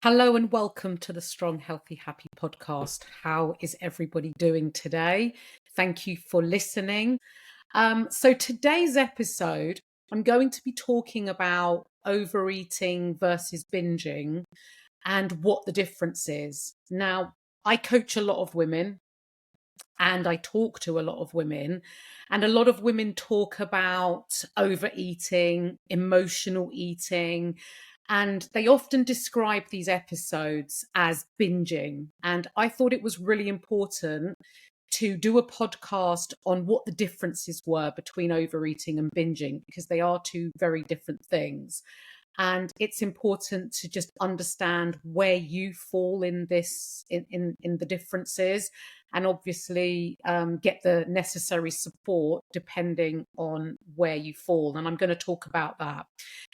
Hello and welcome to the Strong, Healthy, Happy podcast. How is everybody doing today? Thank you for listening. So, today's episode, I'm going to be talking about overeating versus binging and what the difference is. Now, I coach a lot of women and I talk to a lot of women, and a lot of women talk about overeating, emotional eating, and they often describe these episodes as binging. And I thought it was really important to do a podcast on what the differences were between overeating and binging because they are two very different things. And it's important to just understand where you fall in this in the differences, and obviously get the necessary support depending on where you fall. And I'm going to talk about that.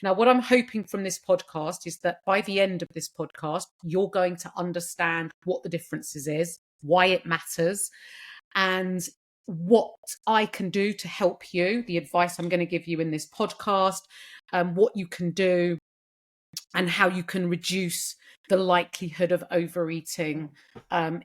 Now, what I'm hoping from this podcast is that by the end of this podcast, you're going to understand what the differences is, why it matters, and what I can do to help you, the advice I'm going to give you in this podcast, what you can do, and how you can reduce the likelihood of overeating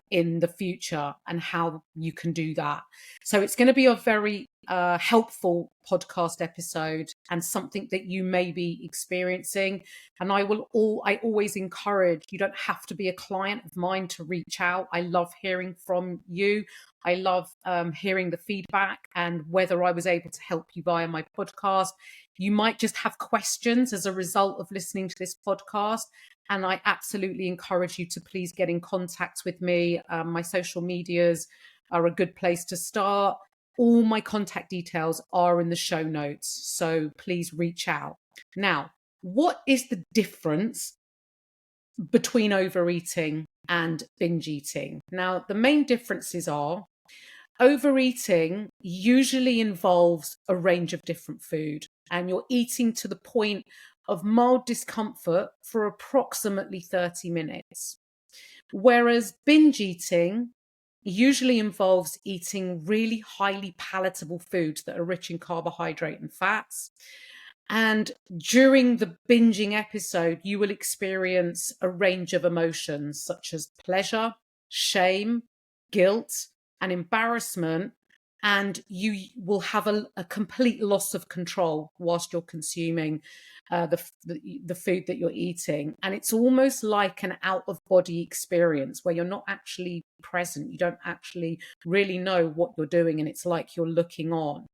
in the future, and how you can do that. So it's going to be a very helpful podcast episode and something that you may be experiencing. And I always encourage, you don't have to be a client of mine to reach out. I love hearing from you. I love hearing the feedback and whether I was able to help you via my podcast. You might just have questions as a result of listening to this podcast. And I absolutely encourage you to please get in contact with me. My social medias are a good place to start. All my contact details are in the show notes, so please reach out. Now, what is the difference between overeating and binge eating? Now, the main differences are overeating usually involves a range of different food, and you're eating to the point of mild discomfort for approximately 30 minutes. Whereas binge eating usually involves eating really highly palatable foods that are rich in carbohydrate and fats. And during the binging episode, you will experience a range of emotions such as pleasure, shame, guilt, and embarrassment. And you will have a complete loss of control whilst you're consuming the food that you're eating. And it's almost like an out of body experience where you're not actually present. You don't actually really know what you're doing. And it's like you're looking on.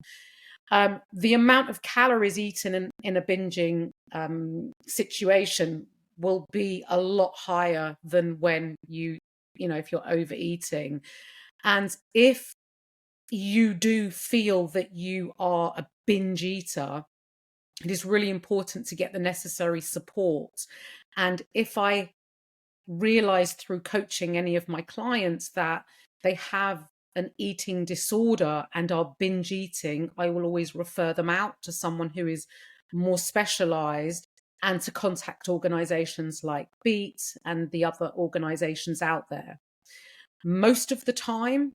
The amount of calories eaten in a binging situation will be a lot higher than when if you're overeating. And if you do feel that you are a binge eater, it is really important to get the necessary support. And if I realize through coaching any of my clients that they have an eating disorder and are binge eating, I will always refer them out to someone who is more specialized, and to contact organizations like Beat and the other organizations out there. Most of the time,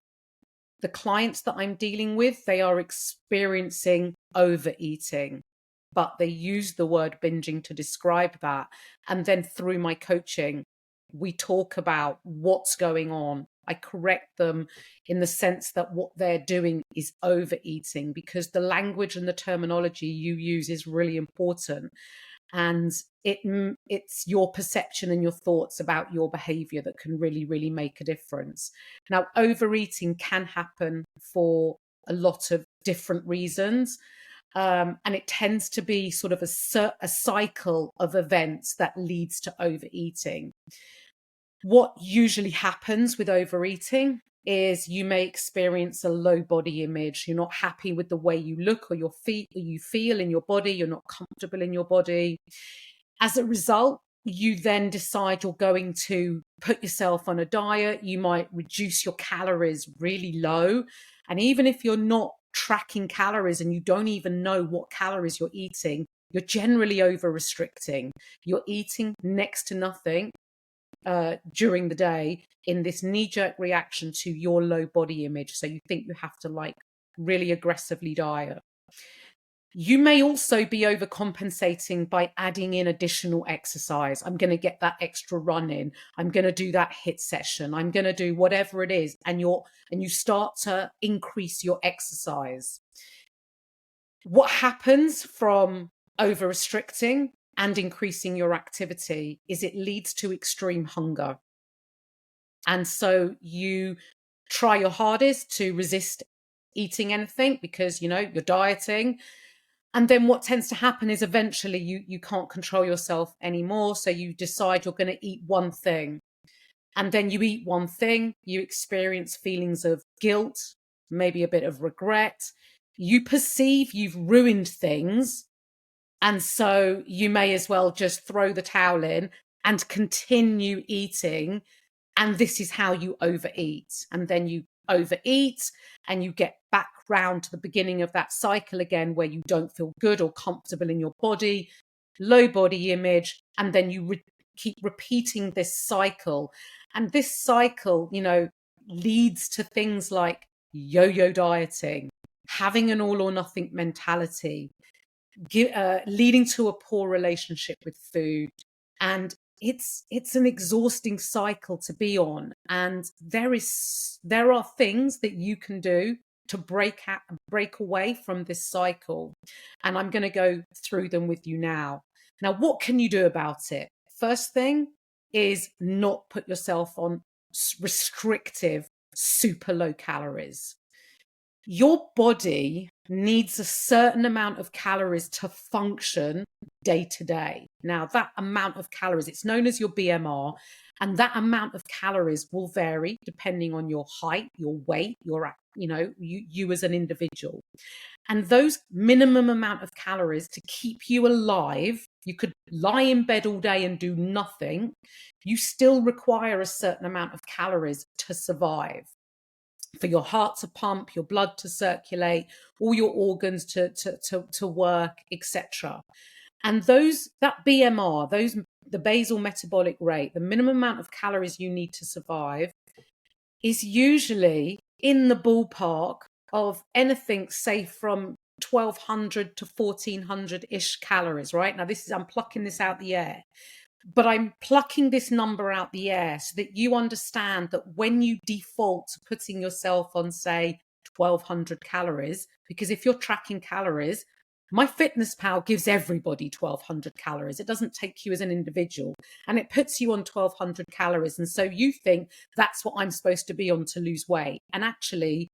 the clients that I'm dealing with, they are experiencing overeating, but they use the word binging to describe that. And then through my coaching, we talk about what's going on. I correct them in the sense that what they're doing is overeating, because the language and the terminology you use is really important. And it's your perception and your thoughts about your behavior that can really make a difference. Now, overeating can happen for a lot of different reasons. And it tends to be sort of a cycle of events that leads to overeating. What usually happens with overeating is you may experience a low body image. You're not happy with the way you look or you feel in your body. You're not comfortable in your body. As a result, you then decide you're going to put yourself on a diet. You might reduce your calories really low. And even if you're not tracking calories and you don't even know what calories you're eating, you're generally over restricting. You're eating next to nothing during the day in this knee-jerk reaction to your low body image. So you think you have to really aggressively diet. You may also be overcompensating by adding in additional exercise. I'm going to get that extra run in. I'm going to do that HIIT session. I'm going to do whatever it is. And you start to increase your exercise. What happens from over restricting and increasing your activity is it leads to extreme hunger. And so you try your hardest to resist eating anything because, you're dieting. And then what tends to happen is eventually you can't control yourself anymore. So you decide you're going to eat one thing. And then you eat one thing, you experience feelings of guilt, maybe a bit of regret. You perceive you've ruined things. And so you may as well just throw the towel in and continue eating. And this is how you overeat. And then you overeat and you get back round to the beginning of that cycle again, where you don't feel good or comfortable in your body, low body image. And then you keep repeating this cycle. And this cycle, leads to things like yo-yo dieting, having an all or nothing mentality, leading to a poor relationship with food. And it's an exhausting cycle to be on. And there are things that you can do to break away from this cycle. And I'm going to go through them with you now. Now, what can you do about it? First thing is not put yourself on restrictive, super low calories. Your body needs a certain amount of calories to function day to day. Now, that amount of calories, it's known as your BMR, and that amount of calories will vary depending on your height, your weight, you as an individual. And those minimum amount of calories to keep you alive, you could lie in bed all day and do nothing. You still require a certain amount of calories to survive, for your heart to pump, your blood to circulate, all your organs to work, etc. And that BMR, the basal metabolic rate, the minimum amount of calories you need to survive, is usually in the ballpark of anything, say, from 1200 to 1400-ish calories, right? Now, I'm plucking this out the air. But I'm plucking this number out the air so that you understand that when you default to putting yourself on, say, 1200 calories, because if you're tracking calories, MyFitnessPal gives everybody 1200 calories. It doesn't take you as an individual, and it puts you on 1200 calories. And so you think that's what I'm supposed to be on to lose weight. And actually,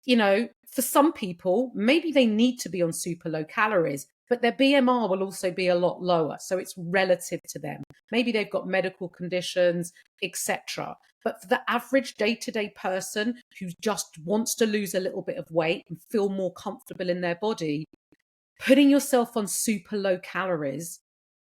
for some people, maybe they need to be on super low calories, but their BMR will also be a lot lower. So it's relative to them. Maybe they've got medical conditions, etc. But for the average day-to-day person who just wants to lose a little bit of weight and feel more comfortable in their body, putting yourself on super low calories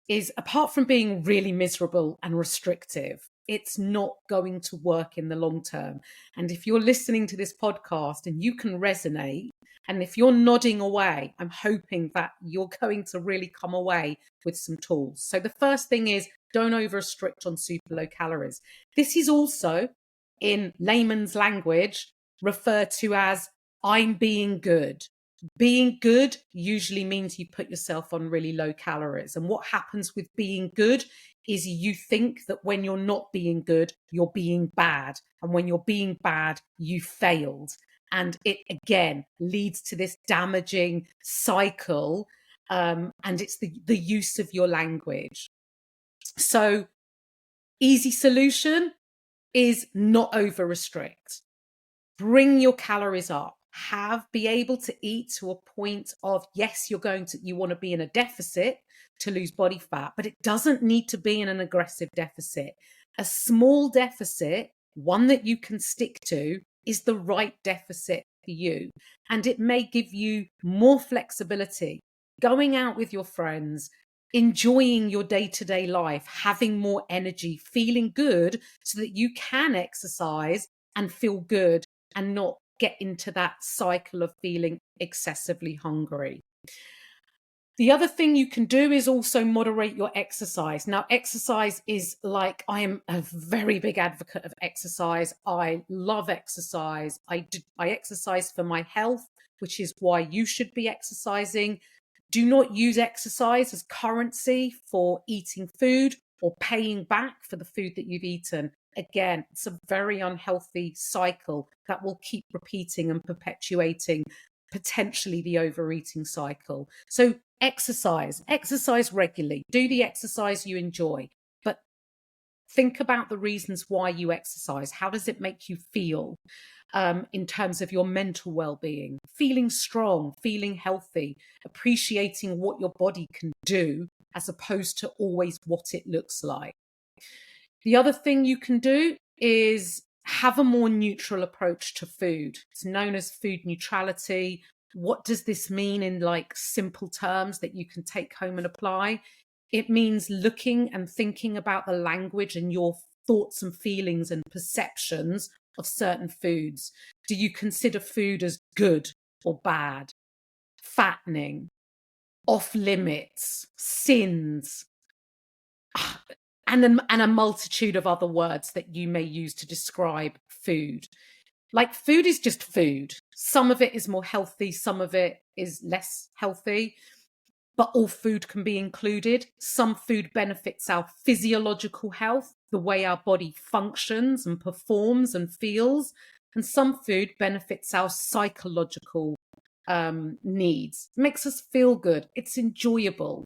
is, apart from being really miserable and restrictive, it's not going to work in the long term. And if you're listening to this podcast and you can resonate, and if you're nodding away, I'm hoping that you're going to really come away with some tools. So the first thing is, don't over restrict on super low calories. This is also, in layman's language, referred to as I'm being good. Being good usually means you put yourself on really low calories. And what happens with being good is you think that when you're not being good, you're being bad. And when you're being bad, you failed. And it, again, leads to this damaging cycle. And it's the use of your language. So, easy solution is not over restrict. Bring your calories up. Be able to eat to a point of, yes, you want to be in a deficit to lose body fat, but it doesn't need to be in an aggressive deficit. A small deficit, one that you can stick to, is the right deficit for you. And it may give you more flexibility, going out with your friends, enjoying your day-to-day life, having more energy, feeling good so that you can exercise and feel good and not get into that cycle of feeling excessively hungry. The other thing you can do is also moderate your exercise. Now, exercise is I am a very big advocate of exercise. I love exercise. I exercise for my health, which is why you should be exercising. Do not use exercise as currency for eating food or paying back for the food that you've eaten. Again, it's a very unhealthy cycle that will keep repeating and perpetuating potentially the overeating cycle. So exercise regularly, do the exercise you enjoy, but think about the reasons why you exercise. How does it make you feel? In terms of your mental well-being, feeling strong, feeling healthy, appreciating what your body can do as opposed to always what it looks like. The other thing you can do is have a more neutral approach to food. It's known as food neutrality. What does this mean in like simple terms that you can take home and apply? It means looking and thinking about the language and your thoughts and feelings and perceptions of certain foods. Do you consider food as good or bad, fattening, off limits, sins, and a multitude of other words that you may use to describe food? Like, food is just food. Some of it is more healthy, some of it is less healthy, but all food can be included. Some food benefits our physiological health, the way our body functions and performs and feels. And some food benefits our psychological needs, makes us feel good, it's enjoyable.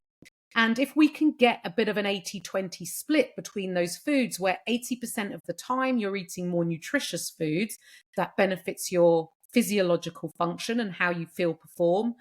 And if we can get a bit of an 80-20 split between those foods, where 80% of the time you're eating more nutritious foods that benefits your physiological function and how you feel, perform,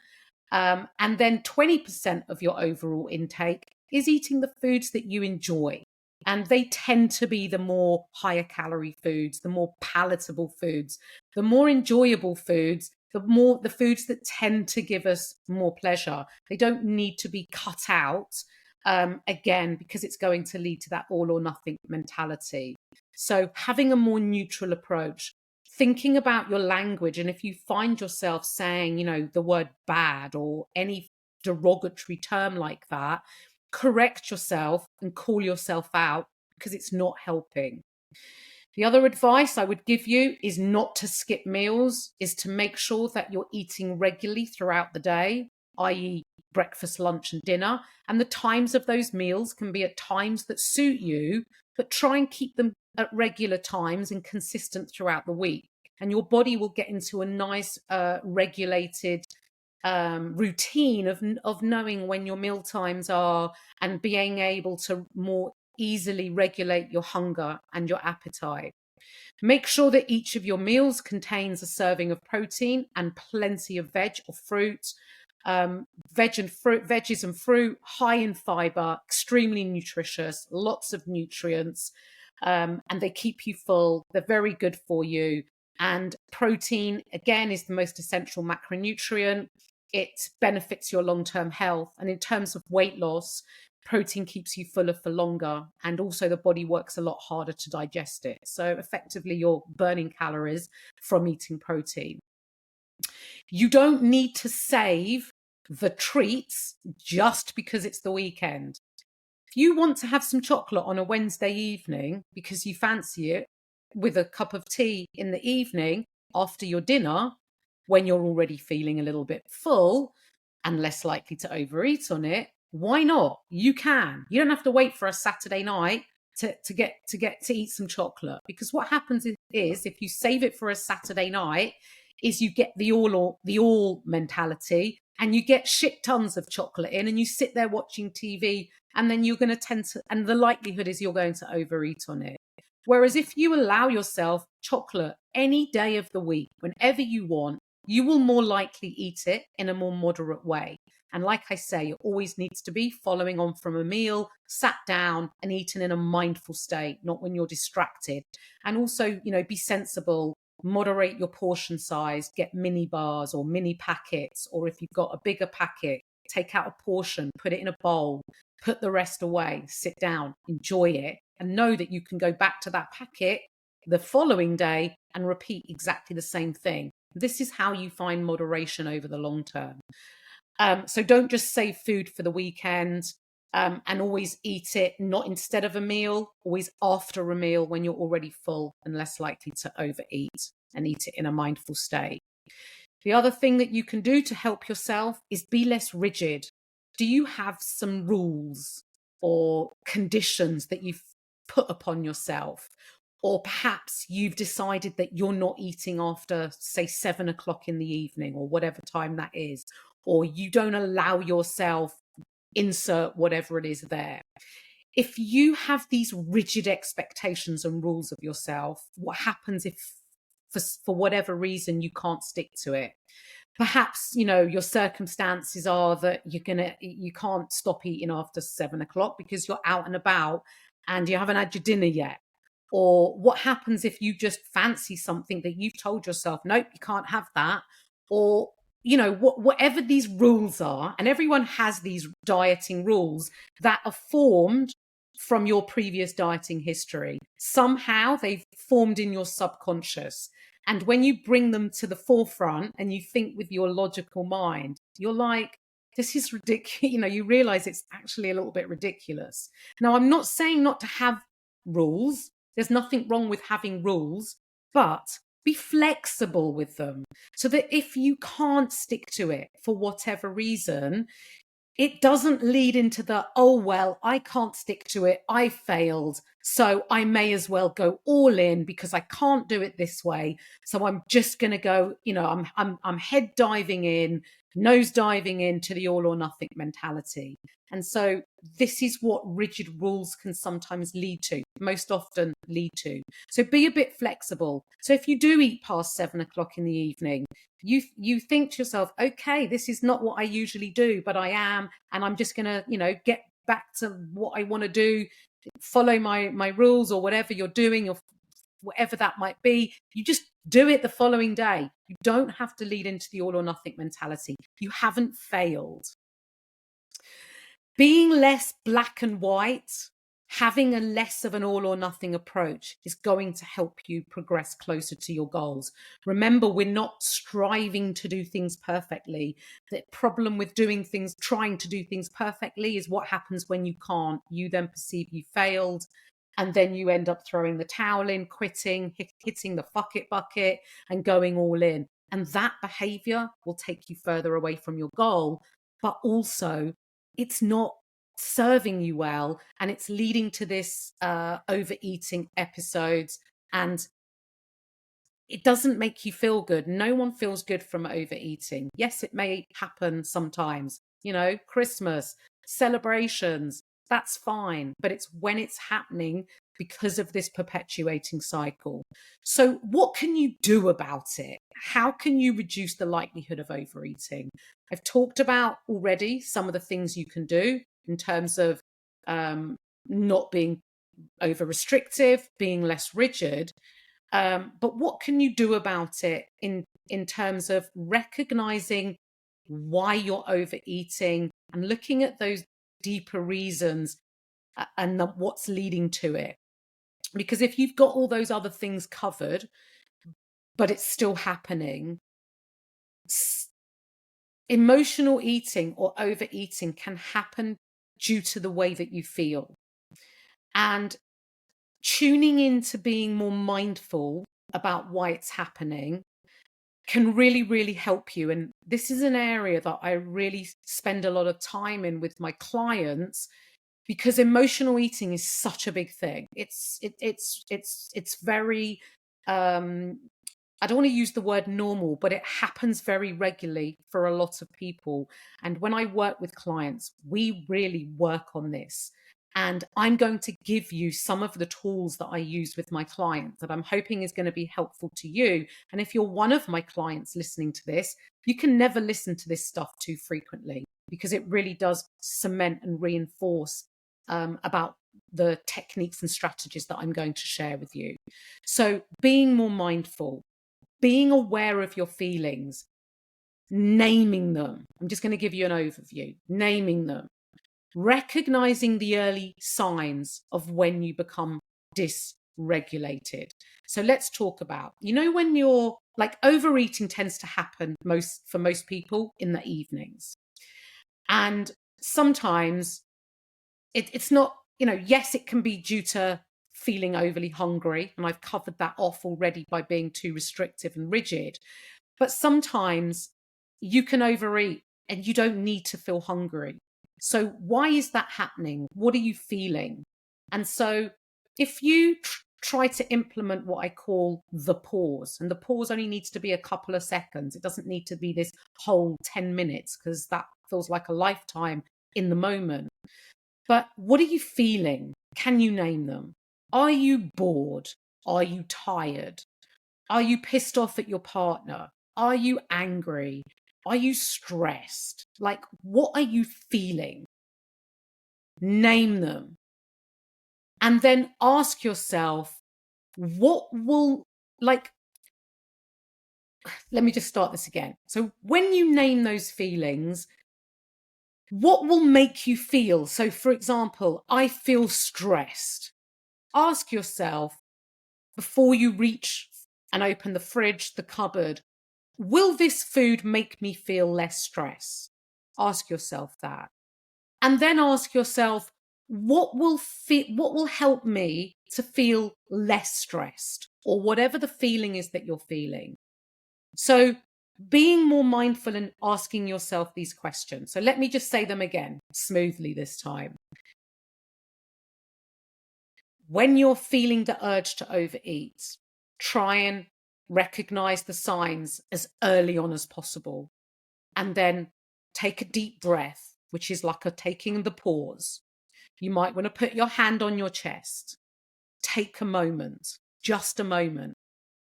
and then 20% of your overall intake is eating the foods that you enjoy. And they tend to be the more higher calorie foods, the more palatable foods, the more enjoyable foods, the foods that tend to give us more pleasure. They don't need to be cut out, again, because it's going to lead to that all or nothing mentality. So having a more neutral approach, thinking about your language. And if you find yourself saying, the word bad or any derogatory term like that, correct yourself and call yourself out, because it's not helping. The other advice I would give you is not to skip meals, is to make sure that you're eating regularly throughout the day, i.e. breakfast, lunch and dinner. And the times of those meals can be at times that suit you, but try and keep them at regular times and consistent throughout the week. And your body will get into a nice regulated routine of knowing when your meal times are, and being able to more easily regulate your hunger and your appetite. Make sure that each of your meals contains a serving of protein and plenty of veg or fruit. Veggies and fruit, high in fiber, extremely nutritious, lots of nutrients, and they keep you full. They're very good for you. And protein, again, is the most essential macronutrient. It benefits your long-term health. And in terms of weight loss, protein keeps you fuller for longer. And also the body works a lot harder to digest it. So effectively, you're burning calories from eating protein. You don't need to save the treats just because it's the weekend. If you want to have some chocolate on a Wednesday evening because you fancy it, with a cup of tea in the evening after your dinner, when you're already feeling a little bit full and less likely to overeat on it, why not? You can. You don't have to wait for a Saturday night to eat some chocolate, because what happens is if you save it for a Saturday night, is you get the all mentality, and you get shit tons of chocolate in, and you sit there watching TV, and then you're going to and the likelihood is you're going to overeat on it. Whereas if you allow yourself chocolate any day of the week, whenever you want, you will more likely eat it in a more moderate way. And like I say, it always needs to be following on from a meal, sat down and eaten in a mindful state, not when you're distracted. And also, be sensible, moderate your portion size, get mini bars or mini packets, or if you've got a bigger packet, take out a portion, put it in a bowl, put the rest away, sit down, enjoy it, and know that you can go back to that packet the following day and repeat exactly the same thing. This is how you find moderation over the long term. So don't just save food for the weekend, and always eat it not instead of a meal, always after a meal when you're already full and less likely to overeat, and eat it in a mindful state. The other thing that you can do to help yourself is be less rigid. Do you have some rules or conditions that you've put upon yourself? Or perhaps you've decided that you're not eating after, say, 7 o'clock in the evening or whatever time that is, or you don't allow yourself, insert whatever it is there. If you have these rigid expectations and rules of yourself, what happens if for whatever reason you can't stick to it? Perhaps, your circumstances are that you can't stop eating after 7 o'clock because you're out and about and you haven't had your dinner yet. Or what happens if you just fancy something that you've told yourself, nope, you can't have that? Or, whatever these rules are, and everyone has these dieting rules that are formed from your previous dieting history. Somehow they've formed in your subconscious. And when you bring them to the forefront and you think with your logical mind, you're like, this is ridiculous. You realize it's actually a little bit ridiculous. Now, I'm not saying not to have rules. There's nothing wrong with having rules, but be flexible with them so that if you can't stick to it for whatever reason, it doesn't lead into the, oh, well, I can't stick to it. I failed. So I may as well go all in because I can't do it this way. So I'm just going to go, I'm head diving in, nose diving into the all or nothing mentality. And so this is what rigid rules can sometimes lead to, most often lead to. So be a bit flexible. So if you do eat past 7 o'clock in the evening, you think to yourself, okay, this is not what I usually do, but I am, and I'm just going to, get back to what I want to do, follow my rules or whatever you're doing or whatever that might be. You just do it the following day. You don't have to lead into the all or nothing mentality. You haven't failed. Being less black and white, having a less of an all or nothing approach is going to help you progress closer to your goals. Remember, we're not striving to do things perfectly. The problem with trying to do things perfectly is what happens when you can't. You then perceive you failed, and then you end up throwing the towel in, quitting, hitting the fuck it bucket and going all in. And that behavior will take you further away from your goal, but also it's not serving you well, and it's leading to this overeating episodes, and it doesn't make you feel good. No one feels good from overeating. Yes, it may happen sometimes, Christmas, celebrations, that's fine, but it's when it's happening because of this perpetuating cycle. So what can you do about it? How can you reduce the likelihood of overeating? I've talked about already some of the things you can do in terms of not being over restrictive, being less rigid. But what can you do about it in terms of recognizing why you're overeating and looking at those deeper reasons and what's leading to it? Because if you've got all those other things covered, but it's still happening, emotional eating or overeating can happen due to the way that you feel. And tuning into being more mindful about why it's happening can really, really help you. And this is an area that I really spend a lot of time in with my clients, because emotional eating is such a big thing. It's very I don't want to use the word normal, but it happens very regularly for a lot of people. And when I work with clients, we really work on this. And I'm going to give you some of the tools that I use with my clients that I'm hoping is going to be helpful to you. And if you're one of my clients listening to this, you can never listen to this stuff too frequently, because it really does cement and reinforce about the techniques and strategies that I'm going to share with you. So being more mindful, being aware of your feelings, naming them. I'm just going to give you an overview. Naming them. Recognizing the early signs of when you become dysregulated. So let's talk about, when you're like, overeating tends to happen for most people in the evenings. And sometimes it's not, yes, it can be due to feeling overly hungry. And I've covered that off already by being too restrictive and rigid. But sometimes you can overeat and you don't need to feel hungry. So why is that happening? What are you feeling? And so if you try to implement what I call the pause, and the pause only needs to be a couple of seconds. It doesn't need to be this whole 10 minutes because that feels like a lifetime in the moment. But what are you feeling? Can you name them? Are you bored? Are you tired? Are you pissed off at your partner? Are you angry? Are you stressed? Like, what are you feeling? Name them. And then ask yourself, what will, like, let me just start this again. So when you name those feelings, what will make you feel? So, for example, I feel stressed. Ask yourself before you reach and open the fridge, the cupboard, will this food make me feel less stress? Ask yourself that. And then ask yourself, what will help me to feel less stressed, or whatever the feeling is that you're feeling. So being more mindful and asking yourself these questions. So let me just say them again smoothly this time. When you're feeling the urge to overeat, try and recognize the signs as early on as possible. And then take a deep breath, which is like taking the pause. You might want to put your hand on your chest. Take a moment, just a moment,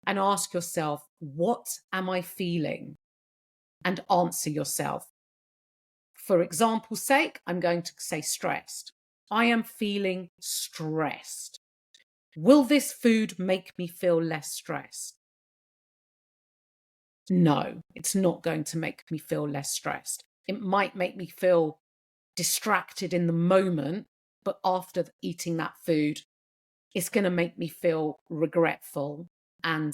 and ask yourself, what am I feeling? And answer yourself. For example's sake, I'm going to say stressed. I am feeling stressed. Will this food make me feel less stressed? No, it's not going to make me feel less stressed. It might make me feel distracted in the moment, but after eating that food, it's going to make me feel regretful, and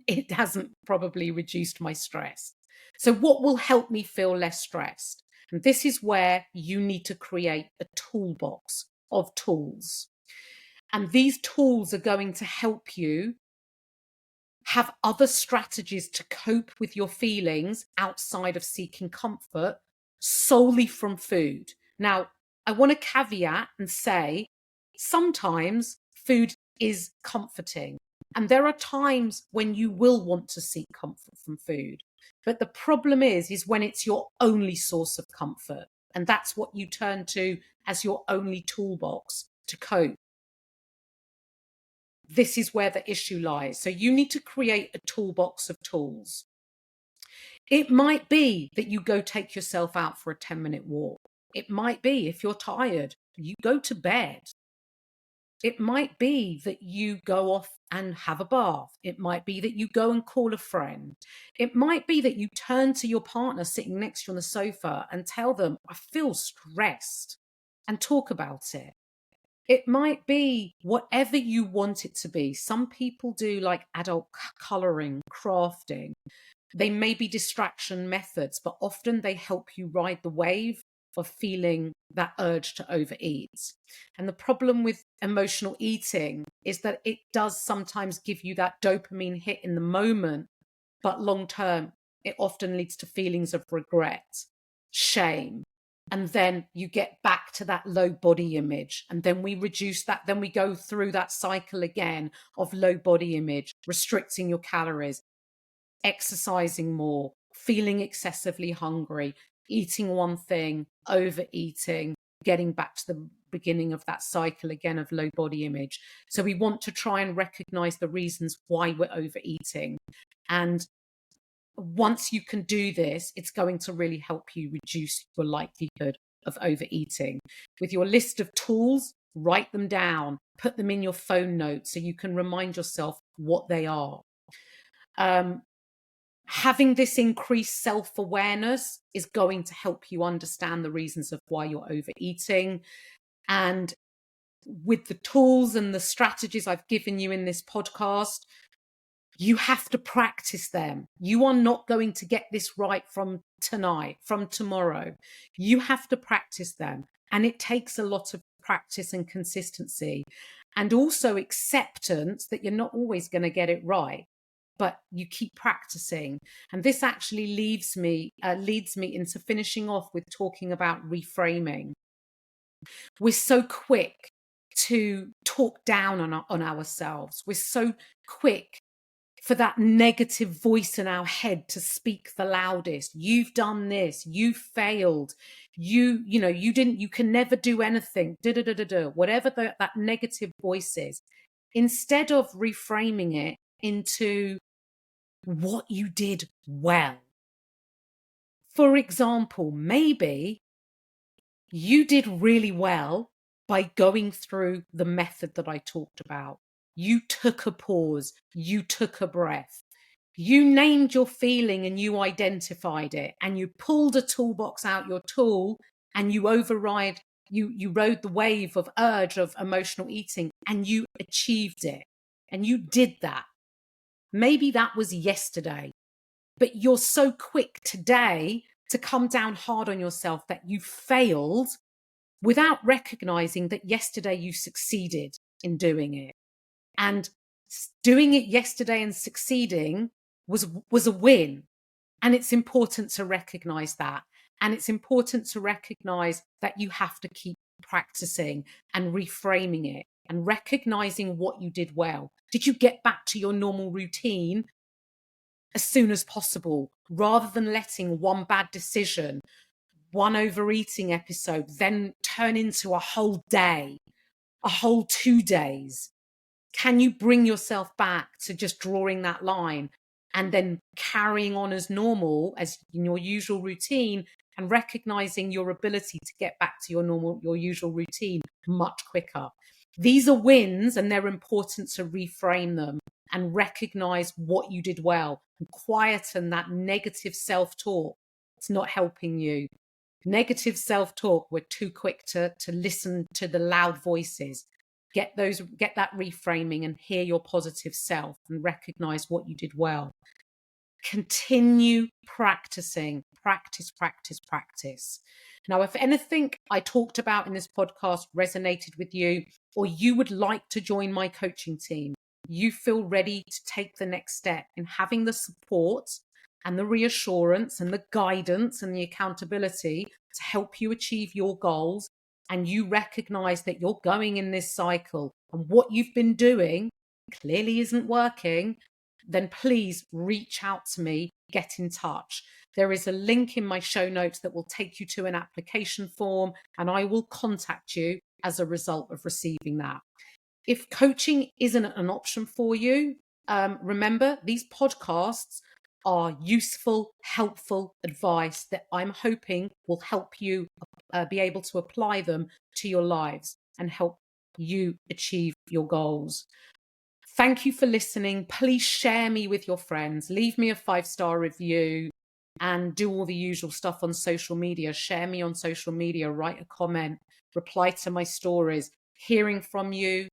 it hasn't probably reduced my stress. So what will help me feel less stressed? And this is where you need to create a toolbox of tools. And these tools are going to help you have other strategies to cope with your feelings outside of seeking comfort solely from food. Now, I want to caveat and say sometimes food is comforting, and there are times when you will want to seek comfort from food. But the problem is when it's your only source of comfort, and that's what you turn to as your only toolbox to cope. This is where the issue lies. So you need to create a toolbox of tools. It might be that you go take yourself out for a 10-minute walk. It might be, if you're tired, you go to bed. It might be that you go off and have a bath. It might be that you go and call a friend. It might be that you turn to your partner sitting next to you on the sofa and tell them, I feel stressed, and talk about it. It might be whatever you want it to be. Some people do like adult coloring, crafting. They may be distraction methods, but often they help you ride the wave of feeling that urge to overeat. And the problem with emotional eating is that it does sometimes give you that dopamine hit in the moment, but long term, it often leads to feelings of regret, shame. And then you get back to that low body image. And then we reduce that. Then we go through that cycle again of low body image, restricting your calories, exercising more, feeling excessively hungry, eating one thing, overeating, getting back to the beginning of that cycle again of low body image. So we want to try and recognize the reasons why we're overeating. And once you can do this, it's going to really help you reduce your likelihood of overeating. With your list of tools, write them down, put them in your phone notes so you can remind yourself what they are. Having this increased self-awareness is going to help you understand the reasons of why you're overeating. And with the tools and the strategies I've given you in this podcast, you have to practice them. You are not going to get this right from tonight, from tomorrow. You have to practice them. And it takes a lot of practice and consistency, and also acceptance that you're not always going to get it right. but you keep practicing. And this actually leads me into finishing off with talking about reframing. We're so quick to talk down on ourselves. We're so quick for that negative voice in our head to speak the loudest. You've done this, you failed, you can never do anything, whatever that negative voice is. Instead of reframing it into what you did well. For example, maybe you did really well by going through the method that I talked about. You took a pause, you took a breath, you named your feeling and you identified it, and you pulled a toolbox out your tool and you rode the wave of urge of emotional eating and you achieved it. And you did that. Maybe that was yesterday, but you're so quick today to come down hard on yourself that you failed without recognizing that yesterday you succeeded in doing it. And doing it yesterday and succeeding was a win. And it's important to recognize that. And it's important to recognize that you have to keep practicing and reframing it and recognizing what you did well. Did you get back to your normal routine as soon as possible, rather than letting one bad decision, one overeating episode, then turn into a whole day, a whole 2 days? Can you bring yourself back to just drawing that line and then carrying on as normal, as in your usual routine, and recognizing your ability to get back to your usual routine much quicker? These are wins, and they're important to reframe them and recognize what you did well and quieten that negative self-talk. It's not helping you. Negative self-talk, we're too quick to listen to the loud voices. Get that reframing and hear your positive self and recognize what you did well. Continue practicing. Practice, practice, practice. Now, if anything I talked about in this podcast resonated with you, or you would like to join my coaching team, you feel ready to take the next step in having the support and the reassurance and the guidance and the accountability to help you achieve your goals, and you recognize that you're going in this cycle and what you've been doing clearly isn't working, then please reach out to me, get in touch. There is a link in my show notes that will take you to an application form, and I will contact you as a result of receiving that. If coaching isn't an option for you, remember, these podcasts are useful, helpful advice that I'm hoping will help you be able to apply them to your lives and help you achieve your goals. Thank you for listening. Please share me with your friends. Leave me a 5-star review and do all the usual stuff on social media. Share me on social media, write a comment, reply to my stories. Hearing from you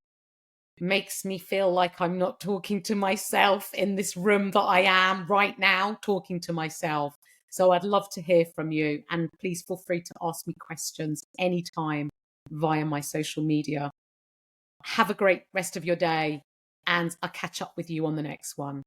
makes me feel like I'm not talking to myself in this room that I am right now, talking to myself. So I'd love to hear from you, and please feel free to ask me questions anytime via my social media. Have a great rest of your day, and I'll catch up with you on the next one.